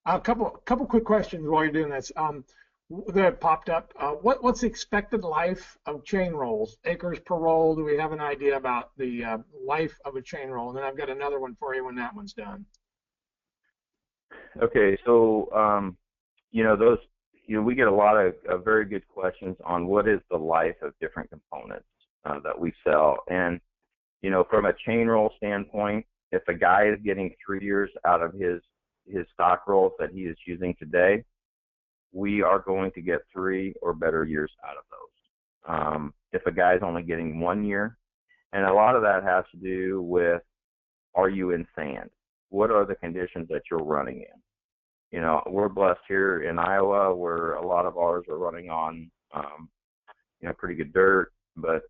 A couple quick questions while you're doing this. That popped up. What's the expected life of chain rolls? Acres per roll? Do we have an idea about the life of a chain roll? And then I've got another one for you when that one's done. Okay, so we get a lot of very good questions on what is the life of different components that we sell. And from a chain roll standpoint, if a guy is getting 3 years out of his stock rolls that he is using today, we are going to get 3 or better years out of those. If a guy is only getting 1 year, and a lot of that has to do with, are you in sand? What are the conditions that you're running in? We're blessed here in Iowa where a lot of ours are running on, pretty good dirt, but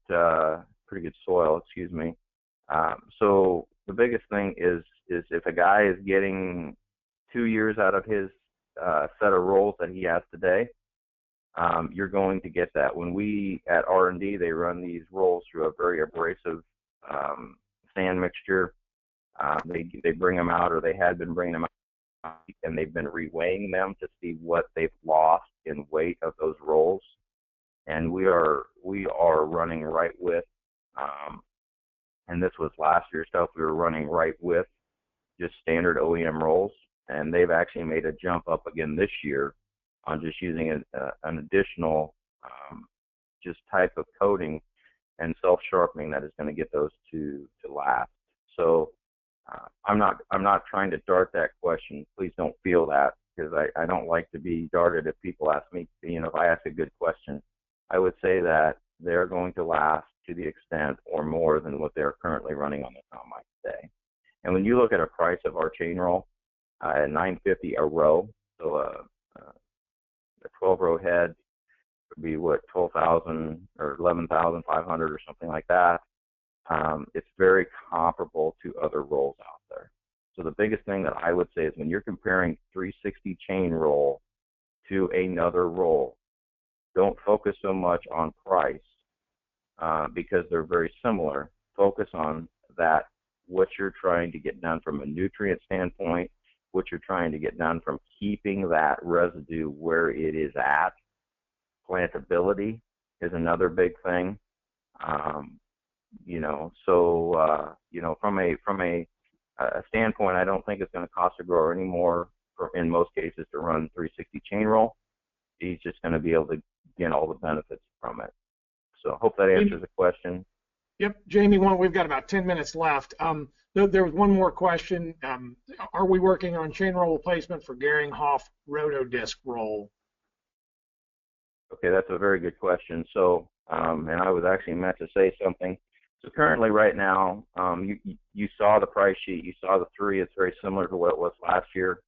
pretty good soil, excuse me. So the biggest thing is if a guy is getting 2 years out of his set of rolls that he has today, you're going to get that. When we at R&D, they run these rolls through a very abrasive sand mixture. They bring them out, or they had been bringing them out, and they've been reweighing them to see what they've lost in weight of those rolls. And we are running right with, and this was last year's stuff, we were running right with just standard OEM rolls. And they've actually made a jump up again this year on just using an additional just type of coating and self-sharpening that is going to get those to last. So I'm not trying to dart that question. Please don't feel that, because I don't like to be darted if people ask me, if I ask a good question. I would say that they're going to last to the extent or more than what they're currently running on the combine today. And when you look at a price of our chain roll, at $9.50 a row, so a 12-row head would be what, 12,000 or 11,500 or something like that. It's very comparable to other rolls out there. So the biggest thing that I would say is when you're comparing 360 chain roll to another roll, don't focus so much on price because they're very similar. Focus on that, what you're trying to get done from a nutrient standpoint, what you're trying to get done from keeping that residue where it is at. Plantability is another big thing. So from a standpoint, I don't think it's going to cost a grower anymore in most cases to run 360 chain roll. He's just going to be able to get all the benefits from it. So I hope that answers the question. Yep, Jamie, we've got about 10 minutes left. There was one more question. Are we working on chain roll replacement for Geringhoff rotodisc roll? Okay, that's a very good question. So, and I was actually meant to say something. So currently right now, you saw the price sheet, you saw the three, it's very similar to what it was last year.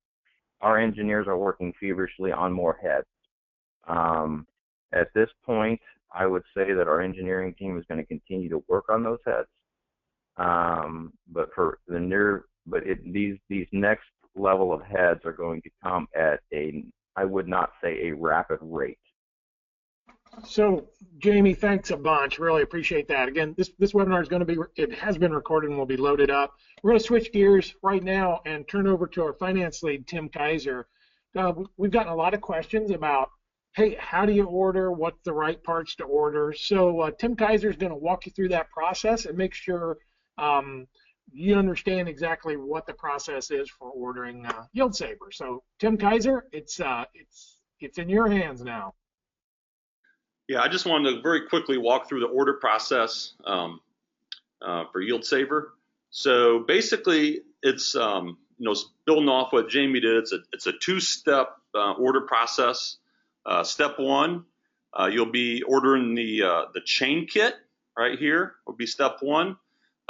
Our engineers are working feverishly on more heads. At this point, I would say that our engineering team is going to continue to work on those heads. But for the these next level of heads are going to come at I would not say a rapid rate. So, Jamie, thanks a bunch. Really appreciate that. Again, this webinar is going to be, it has been recorded and will be loaded up. We're going to switch gears right now and turn over to our finance lead, Tim Kaiser. We've gotten a lot of questions about, hey, how do you order? What's the right parts to order? So Tim Kaiser is going to walk you through that process and make sure you understand exactly what the process is for ordering YIELDSAVER. So, Tim Kaiser, it's in your hands now. Yeah, I just wanted to very quickly walk through the order process for YIELDSAVER. So basically, it's building off what Jamie did. It's a two-step order process. Step one, you'll be ordering the chain kit right here. Will be step one.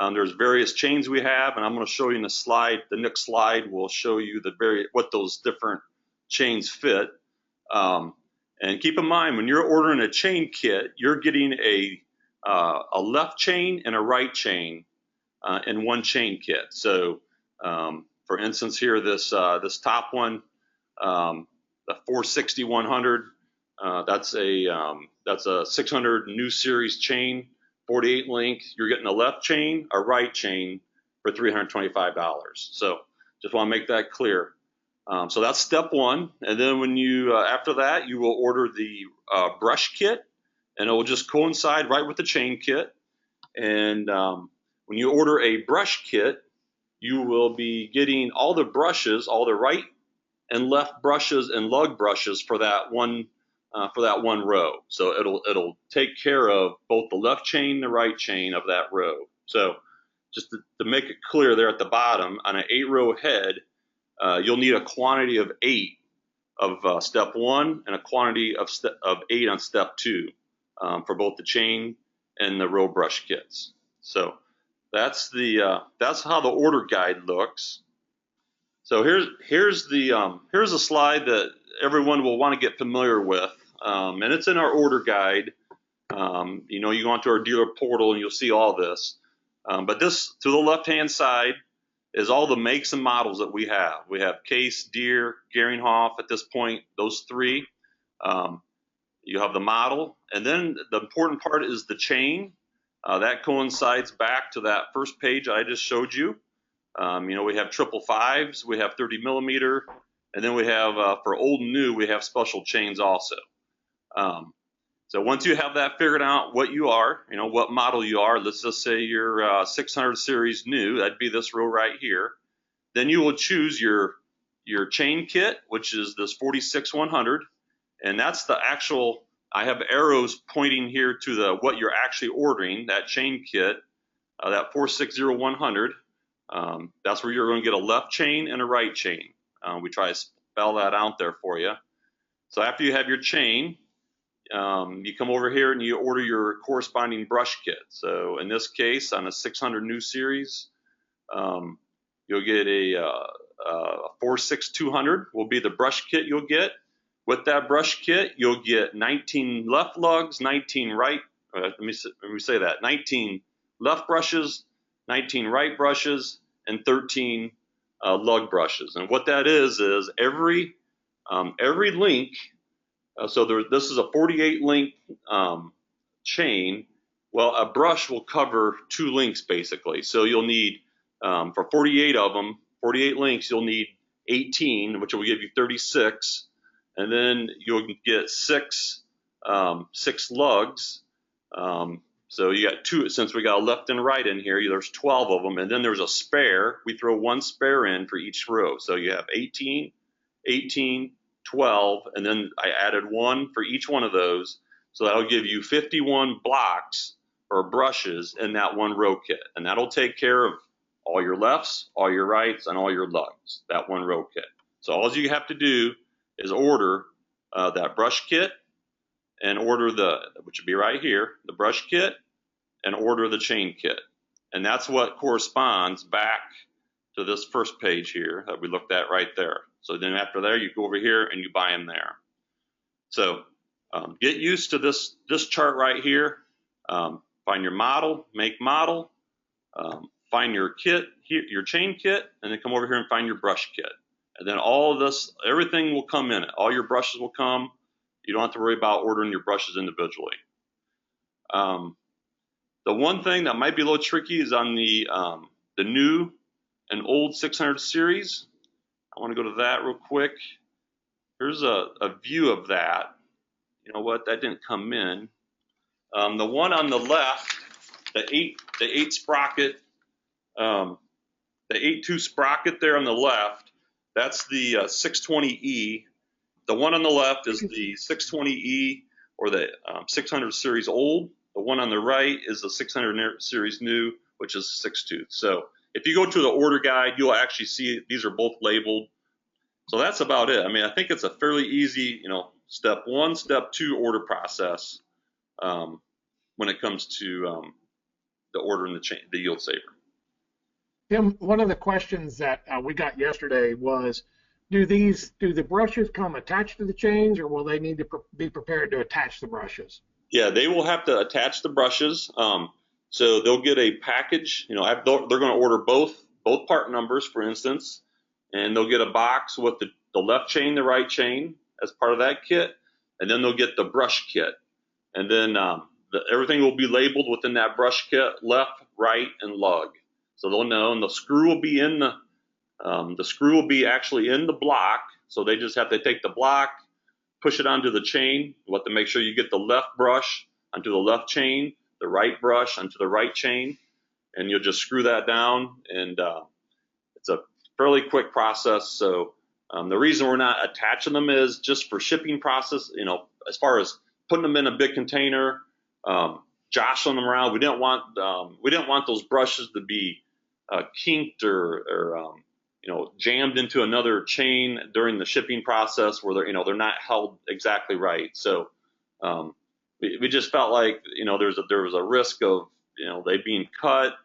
There's various chains we have, and I'm going to show you in the slide. The next slide will show you what those different chains fit. And keep in mind, when you're ordering a chain kit, you're getting a left chain and a right chain in one chain kit. So, for instance, here this top one, the 460-100, that's a 600 new series chain, 48 link. You're getting a left chain, a right chain for $325. So, just want to make that clear. So that's step one, and then when you after that you will order the brush kit, and it will just coincide right with the chain kit. And when you order a brush kit, you will be getting all the brushes, all the right and left brushes and lug brushes for that one row. So it'll take care of both the left chain and the right chain of that row. So just to make it clear, there at the bottom on an 8-row head. You'll need a quantity of 8 of step one and a quantity of 8 on step two for both the chain and the row brush kits. So that's how the order guide looks. So here's a slide that everyone will want to get familiar with, and it's in our order guide. You go onto our dealer portal and you'll see all this. But this to the left-hand side is all the makes and models that we have. We have Case, Deere, Geringhoff at this point, those three. You have the model, and then the important part is the chain. That coincides back to that first page I just showed you. We have 555s, we have 30 millimeter, and then we have, for old and new, we have special chains also. So once you have that figured out what you are, what model you are, let's just say you're 600 series new, that'd be this row right here. Then you will choose your chain kit, which is this 46-100, and that's the actual, I have arrows pointing here to what you're actually ordering, that chain kit, that 460-100. That's where you're going to get a left chain and a right chain. We try to spell that out there for you. So after you have your chain, you come over here and you order your corresponding brush kit. So in this case, on a 600 new series, you'll get a 46200 will be the brush kit you'll get. With that brush kit, you'll get 19 left lugs, 19 right. Let me say that 19 left brushes, 19 right brushes, and 13 lug brushes. And what that is every link. So this is a 48 link chain. Well, a brush will cover 2 links basically. So you'll need, for 48 of them, 48 links, you'll need 18, which will give you 36. And then you'll get 6 lugs. So you got two, since we got a left and right in here, there's 12 of them, and then there's a spare. We throw one spare in for each row. So you have 18, 18, 12, and then I added one for each one of those. So that'll give you 51 blocks or brushes in that one row kit. And that'll take care of all your lefts, all your rights, and all your lugs, that one row kit. So all you have to do is order that brush kit and order which would be right here, the brush kit, and order the chain kit. And that's what corresponds back to this first page here that we looked at right there. So then after there, you go over here and you buy them there. So get used to this chart right here. Find your model, make model, find your kit, your chain kit, and then come over here and find your brush kit. And then all of this, everything will come in it. All your brushes will come. You don't have to worry about ordering your brushes individually. The one thing that might be a little tricky is on the new and old 600 series. I want to go to that real quick. Here's a view of that. You know what? That didn't come in. The one on the left, the 8 sprocket, the 8.2 sprocket there on the left, that's the 620E. The one on the left is the 620E or the 600 series old. The one on the right is the 600 series new, which is 6-tooth. So if you go to the order guide, you'll actually see these are both labeled. So that's about it. I mean, I think it's a fairly easy, step 1, step 2 order process when it comes to the ordering the Yield Saver. Tim, one of the questions that we got yesterday was, do the brushes come attached to the chains, or will they need to be prepared to attach the brushes? Yeah, they will have to attach the brushes. So they'll get a package. They're going to order both part numbers, for instance, and they'll get a box with the left chain, the right chain as part of that kit, and then they'll get the brush kit. And then everything will be labeled within that brush kit, left, right, and lug. So they'll know, and the screw will be actually in the block. So they just have to take the block, push it onto the chain. You have to make sure you get the left brush onto the left chain, the right brush onto the right chain, and you'll just screw that down. And it's a fairly quick process. So the reason we're not attaching them is just for shipping process. As far as putting them in a big container, jostling them around, we didn't want those brushes to be kinked or jammed into another chain during the shipping process where they're not held exactly right. So we just felt like there was a risk of they being cut,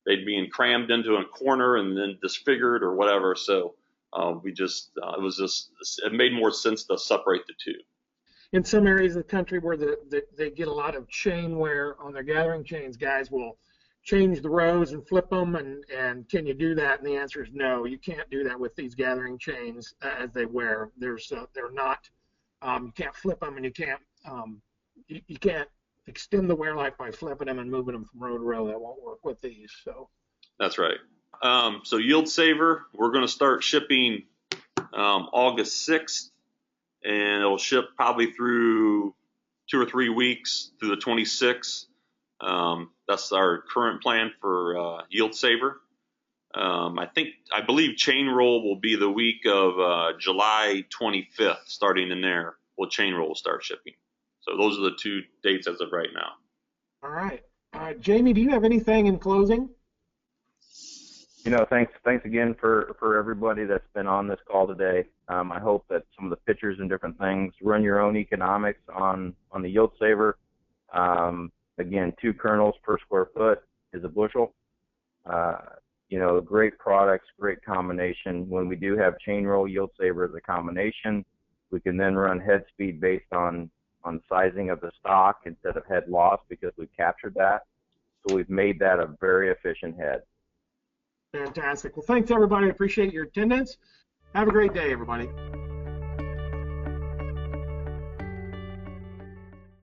they'd being crammed into a corner and then disfigured or whatever. So it made more sense to separate the two. In some areas of the country where they get a lot of chain wear on their gathering chains, guys will change the rows and flip them, and can you do that? And the answer is no, you can't do that with these gathering chains as they wear. They're not, you can't flip them, and you can't extend the wear life by flipping them and moving them from row to row. That won't work with these. So that's right. So Yield Saver, we're going to start shipping August 6th, and it'll ship probably through 2 or 3 weeks through the 26th. That's our current plan for Yield Saver. I believe Chainroll will be the week of July 25th, starting in there. Chainroll will start shipping. So those are the 2 dates as of right now. All right. Jamie, do you have anything in closing? Thanks again for everybody that's been on this call today. I hope that some of the pictures and different things, run your own economics on the Yield Saver. Again, 2 kernels per square foot is a bushel. Great products, great combination. When we do have Chainroll, Yield Saver as a combination, we can then run head speed based on sizing of the stock instead of head loss because we've captured that. So we've made that a very efficient head. Fantastic. Well, thanks, everybody. I appreciate your attendance. Have a great day, everybody.